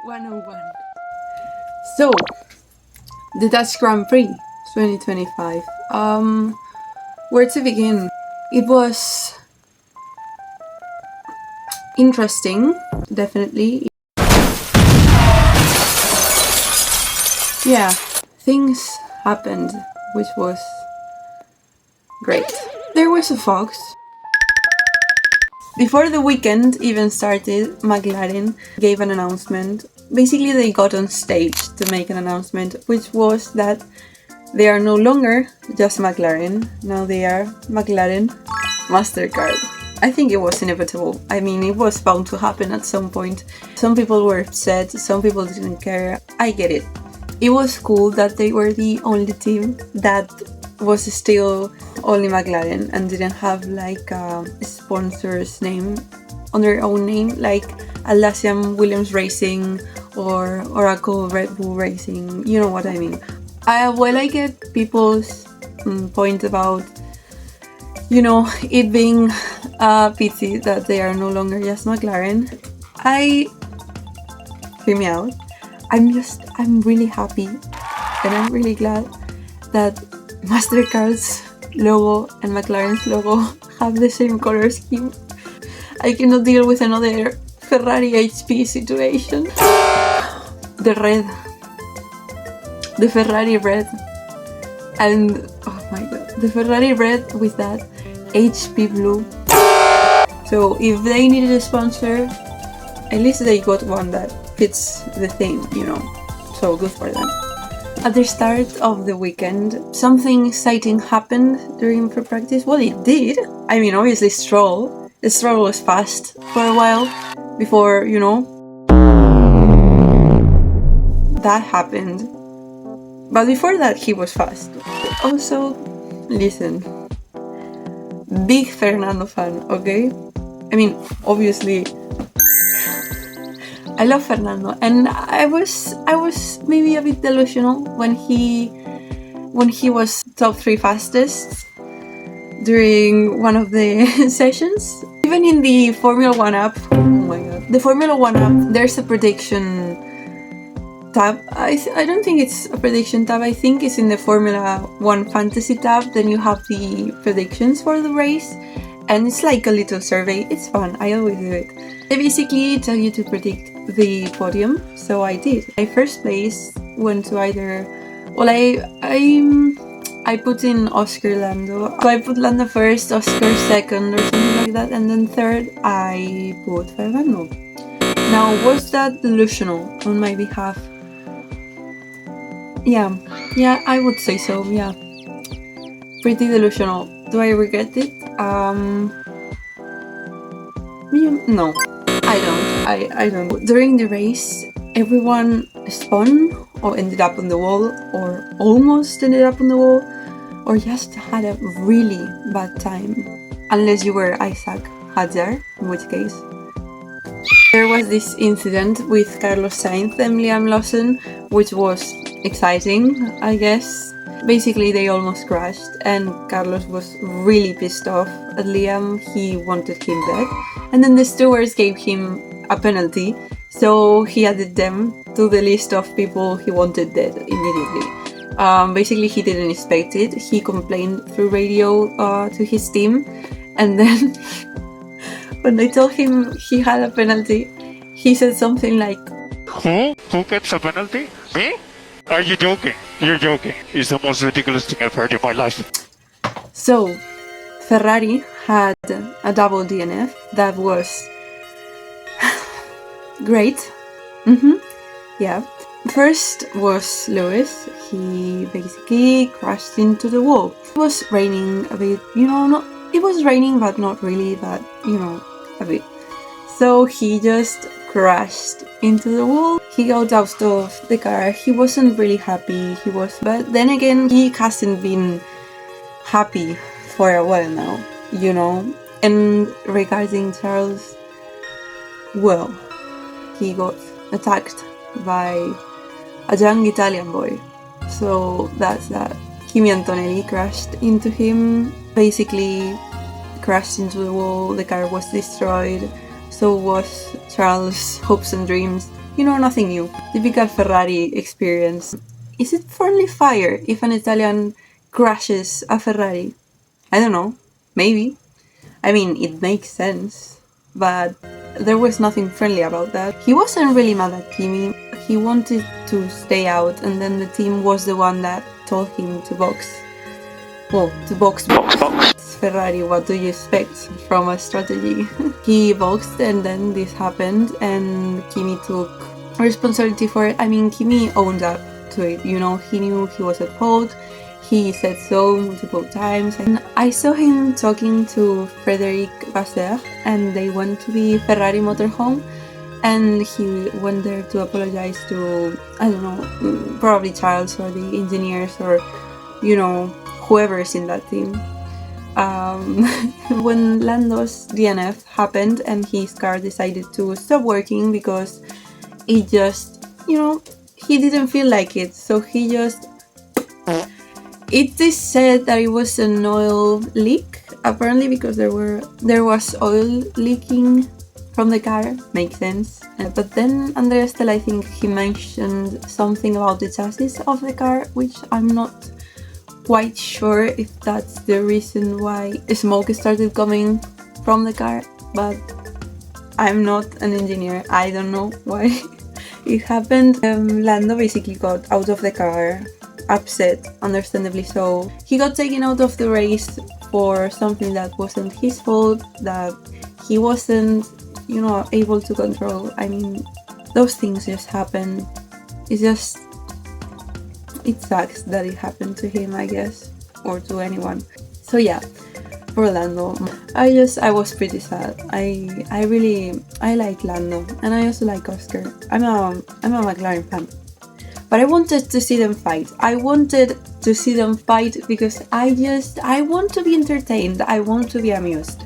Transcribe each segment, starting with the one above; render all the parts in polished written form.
101. So, the Dutch Grand Prix 2025. Where to begin? It was interesting, definitely. Yeah, things happened, which was great. There was a fox. Before the weekend even started, McLaren gave an announcement. Basically, they got on stage to make an announcement, which was that they are no longer just McLaren. Now they are McLaren MasterCard. I think it was inevitable. I mean, it was bound to happen at some point. Some people were upset, some people didn't care. I get it. It was cool that they were the only team that was still only McLaren and didn't have like a sponsor's name on their own name, like Alsacian Williams Racing or Oracle Red Bull Racing. You know what I mean. I get people's point about, it being a pity that they are no longer just McLaren. Hear me out. I'm really happy and I'm really glad that MasterCard's logo and McLaren's logo have the same color scheme. I cannot deal with another Ferrari HP situation. The Ferrari red, and oh my god, the Ferrari red with that HP blue. So if they needed a sponsor, at least they got one that fits the theme, so good for them. At the start of the weekend, something exciting happened during free practice. Well, it did. I mean, obviously Stroll was fast for a while before, that happened. But before that, he was fast. Also, listen, big Fernando fan, okay? I mean, obviously, I love Fernando, and I was maybe a bit delusional when he was top 3 fastest during one of the sessions. Even in the Formula 1 app, oh my god, the Formula 1 app, there's a prediction tab. I don't think it's a prediction tab. I think it's in the Formula 1 fantasy tab. Then you have the predictions for the race, and it's like a little survey. It's fun. I always do it. They basically tell you to predict the podium, so I did. My first place went to either, well, I put in Oscar Lando. So I put Lando first, Oscar second, or something like that, and then third I put Fernando. Now, was that delusional on my behalf? Yeah, I would say so. Yeah, pretty delusional. Do I regret it? No, I don't. During the race, everyone spun or ended up on the wall, or almost ended up on the wall, or just had a really bad time. Unless you were Isaac Hadjar, in which case. There was this incident with Carlos Sainz and Liam Lawson, which was exciting, I guess. Basically, they almost crashed, and Carlos was really pissed off at Liam. He wanted him dead. And then the stewards gave him a penalty, so he added them to the list of people he wanted dead immediately. Basically, he didn't expect it. He complained through radio to his team, and then when they told him he had a penalty, he said something like, Who gets a penalty? Me? Are you joking? You're joking. It's the most ridiculous thing I've heard in my life. So, Ferrari had a double DNF that was great. Yeah. First was Lewis. He basically crashed into the wall. It was raining a bit, it was raining, but not really, but, a bit. So he just crashed into the wall. He got out of the car. He wasn't really happy. But then again, he hasn't been happy for a while now, And regarding Charles, well, he got attacked by a young Italian boy. So that's that. Kimi Antonelli crashed into him, basically crashed into the wall. The car was destroyed. So was Charles' hopes and dreams. nothing new. Typical Ferrari experience. Is it friendly fire if an Italian crashes a Ferrari? I don't know. Maybe. I mean, it makes sense. But there was nothing friendly about that. He wasn't really mad at Kimi. He wanted to stay out, and then the team was the one that told him to box. Well, to box. It's Ferrari, what do you expect from a strategy? He boxed, and then this happened, and Kimi took responsibility for it. I mean, Kimi owned up to it, he knew he was at fault. He said so multiple times, and I saw him talking to Frédéric Vasseur, and they went to the Ferrari motorhome, and he went there to apologize to, I don't know, probably Charles or the engineers or, whoever's in that team. When Lando's DNF happened and his car decided to stop working because it just, he didn't feel like it, so he just... It is said that it was an oil leak, apparently, because there was oil leaking from the car. Makes sense. But then Andrea Stella, I think he mentioned something about the chassis of the car, which I'm not quite sure if that's the reason why smoke started coming from the car, but I'm not an engineer. I don't know why it happened. Lando basically got out of the car, upset, understandably so. He got taken out of the race for something that wasn't his fault, that he wasn't, able to control. I mean, those things just happen. It sucks that it happened to him, I guess, or to anyone. So yeah, for Lando, I was pretty sad. I like Lando, and I also like Oscar. I'm a McLaren fan. But I wanted to see them fight. I wanted to see them fight because I want to be entertained. I want to be amused.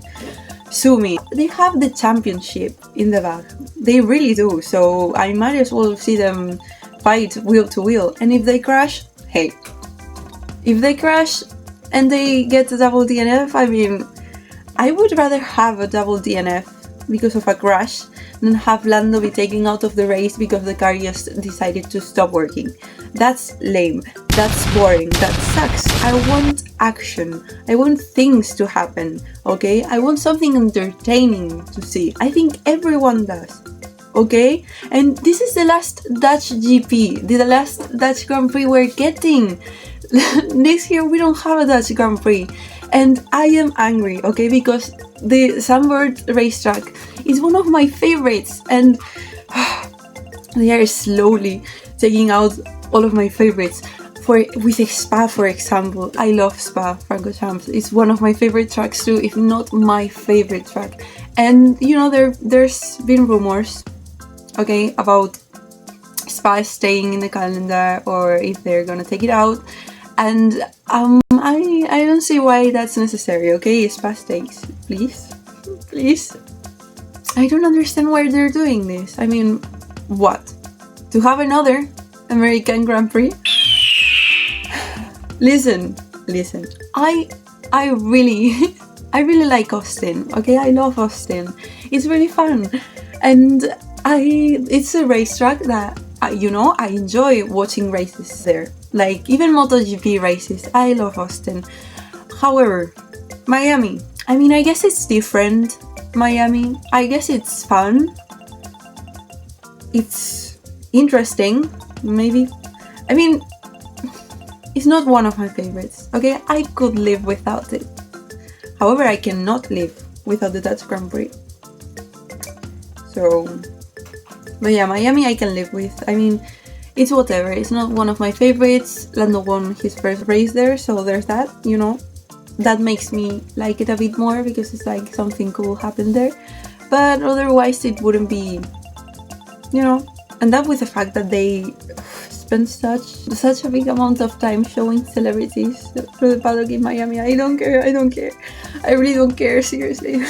Sue me. They have the championship in the bag. They really do. So I might as well see them fight wheel to wheel. And if they crash, hey. If they crash and they get a double DNF, I mean, I would rather have a double DNF because of a crash than have Lando be taken out of the race because the car just decided to stop working. That's lame. That's boring. That sucks. I want action. I want things to happen, okay? I want something entertaining to see. I think everyone does, okay? And this is the last Dutch GP, the last Dutch Grand Prix we're getting. Next year we don't have a Dutch Grand Prix. And I am angry, okay? Because the Zandvoort racetrack is one of my favorites, and they are slowly taking out all of my favorites. With Spa, for example, I love Spa, Francorchamps. It's one of my favorite tracks too, if not my favorite track. And there's been rumors, okay, about Spa staying in the calendar or if they're gonna take it out. And I don't see why that's necessary, okay? Spa stays, please. I don't understand why they're doing this. I mean, what? To have another American Grand Prix? Listen. I really like Austin, okay? I love Austin. It's really fun. And it's a racetrack that, I enjoy watching races there. Like, even MotoGP races. I love Austin. However, Miami. I mean, I guess it's different. Miami. I guess it's fun. It's interesting, maybe. I mean, it's not one of my favorites, okay? I could live without it. However, I cannot live without the Dutch Grand Prix. So, but yeah, Miami I can live with. I mean, it's whatever. It's not one of my favorites. Lando won his first race there, so there's that, That makes me like it a bit more because it's like something cool happened there. But otherwise it wouldn't be, and that with the fact that they spend such a big amount of time showing celebrities through the paddock in Miami. I don't care. I really don't care, seriously.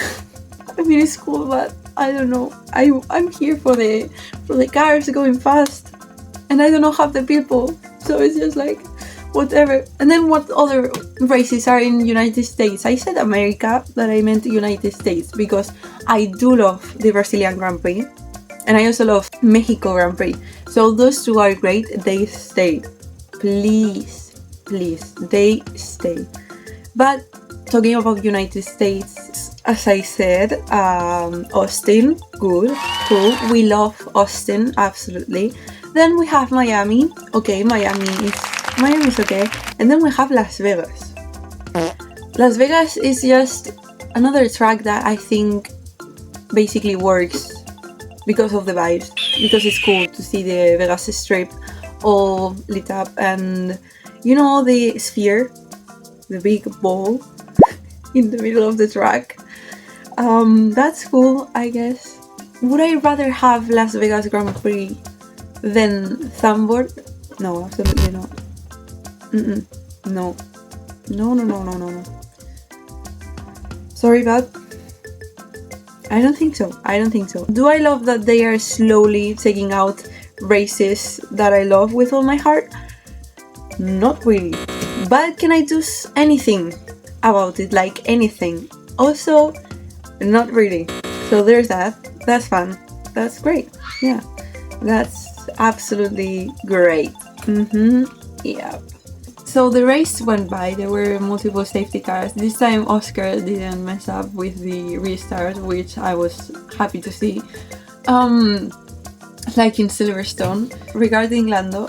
I mean, it's cool, but I don't know. I'm here for the cars going fast, and I don't know half the people, so it's just like whatever. And then what other races are in United States? I said America, but I meant United States because I do love the Brazilian Grand Prix. And I also love Mexico Grand Prix. So those two are great. They stay. Please, please, they stay. But talking about United States, as I said, Austin, good, cool. We love Austin, absolutely. Then we have Miami. Okay, Miami's okay. And then we have Las Vegas. Las Vegas is just another track that I think basically works because of the vibes, because it's cool to see the Vegas Strip all lit up, and you know, the sphere, the big ball in the middle of the track. That's cool, I guess. Would I rather have Las Vegas Grand Prix than Thunboard? No, absolutely not. No. No. Sorry, but I don't think so. Do I love that they are slowly taking out races that I love with all my heart? Not really. But can I do anything about it? Like anything? Also, not really. So there's that. That's fun. That's great. Yeah. That's absolutely great. Yeah. So the race went by, there were multiple safety cars. This time Oscar didn't mess up with the restart, which I was happy to see. Like in Silverstone. Regarding Lando,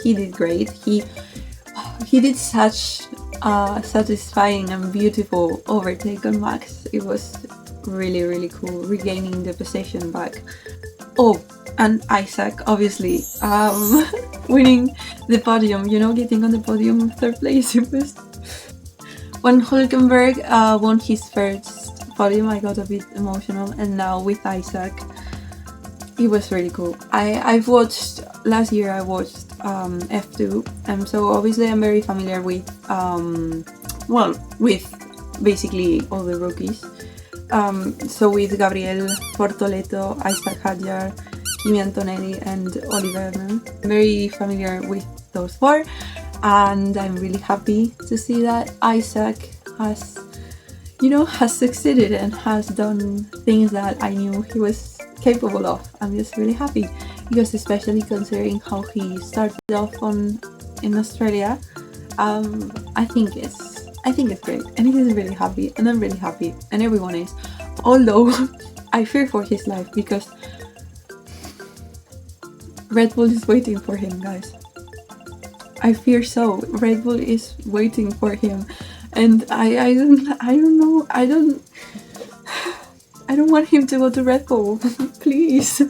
he did great. He did such a satisfying and beautiful overtake on Max. It was really, really cool, regaining the possession back. Oh, and Isaac, obviously, winning the podium, you know, getting on the podium, third place. It was... When Hülkenberg won his first podium, I got a bit emotional, and now with Isaac, it was really cool. Last year I watched F2, and so obviously I'm very familiar with, with basically all the rookies. So with Gabriel Portoleto, Isaac Hadjar, Kimi Antonelli and Oliver. I'm very familiar with those four, and I'm really happy to see that Isaac has succeeded and has done things that I knew he was capable of. I'm just really happy, because especially considering how he started off in Australia, I think it's great, and he is really happy, and I'm really happy, and everyone is. Although I fear for his life, because Red Bull is waiting for him, guys. I fear so. Red Bull is waiting for him, and I don't know. I don't want him to go to Red Bull. Please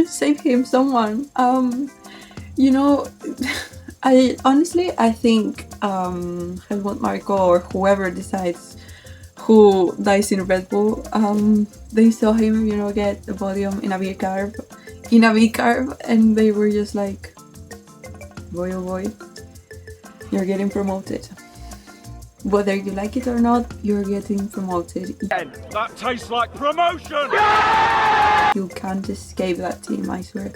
save him, someone. I think Helmut Marko or whoever decides who dies in Red Bull, they saw him, get a podium in a V carb, and they were just like, boy oh boy, you're getting promoted. Whether you like it or not, you're getting promoted. That tastes like promotion! You can't escape that team, I swear.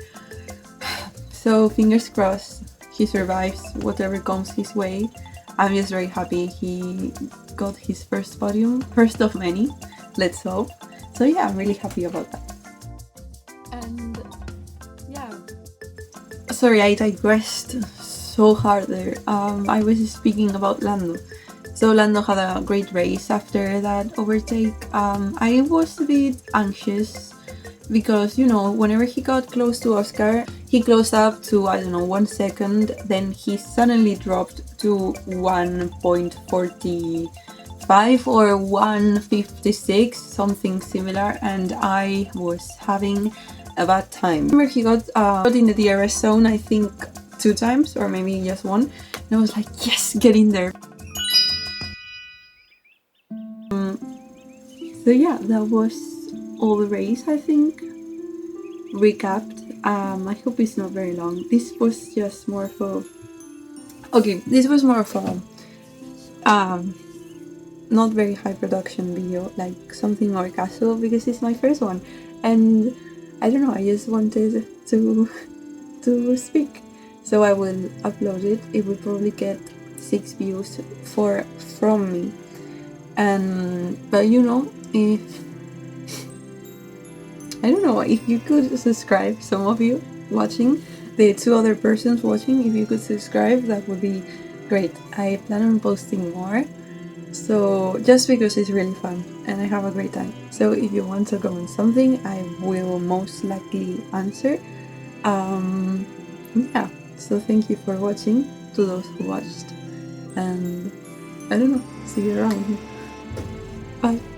So fingers crossed he survives whatever comes his way. I'm just very happy he got his first podium, first of many, let's hope. So yeah, I'm really happy about that. And yeah, sorry, I digressed so hard there. I was speaking about Lando. So Lando had a great race after that overtake. I was a bit anxious because, whenever he got close to Oscar, he closed up to, 1 second, then he suddenly dropped to 1.45 or 1.56, something similar, and I was having a bad time. Remember, he got in the DRS zone, I think 2 times, or maybe just 1, and I was like, yes, get in there. So yeah, that was all the race, I think, recapped. I hope it's not very long. This was just more of a... this was more of a not very high production video, like something more casual, because it's my first one, and I don't know, I just wanted to speak. So I will upload it. It will probably get 6 views from me. But I don't know, if you could subscribe, some of you watching, the 2 other persons watching, if you could subscribe, that would be great. I plan on posting more, so just because it's really fun and I have a great time. So if you want to comment something, I will most likely answer. Yeah, so thank you for watching, to those who watched, and I don't know, see you around. Bye.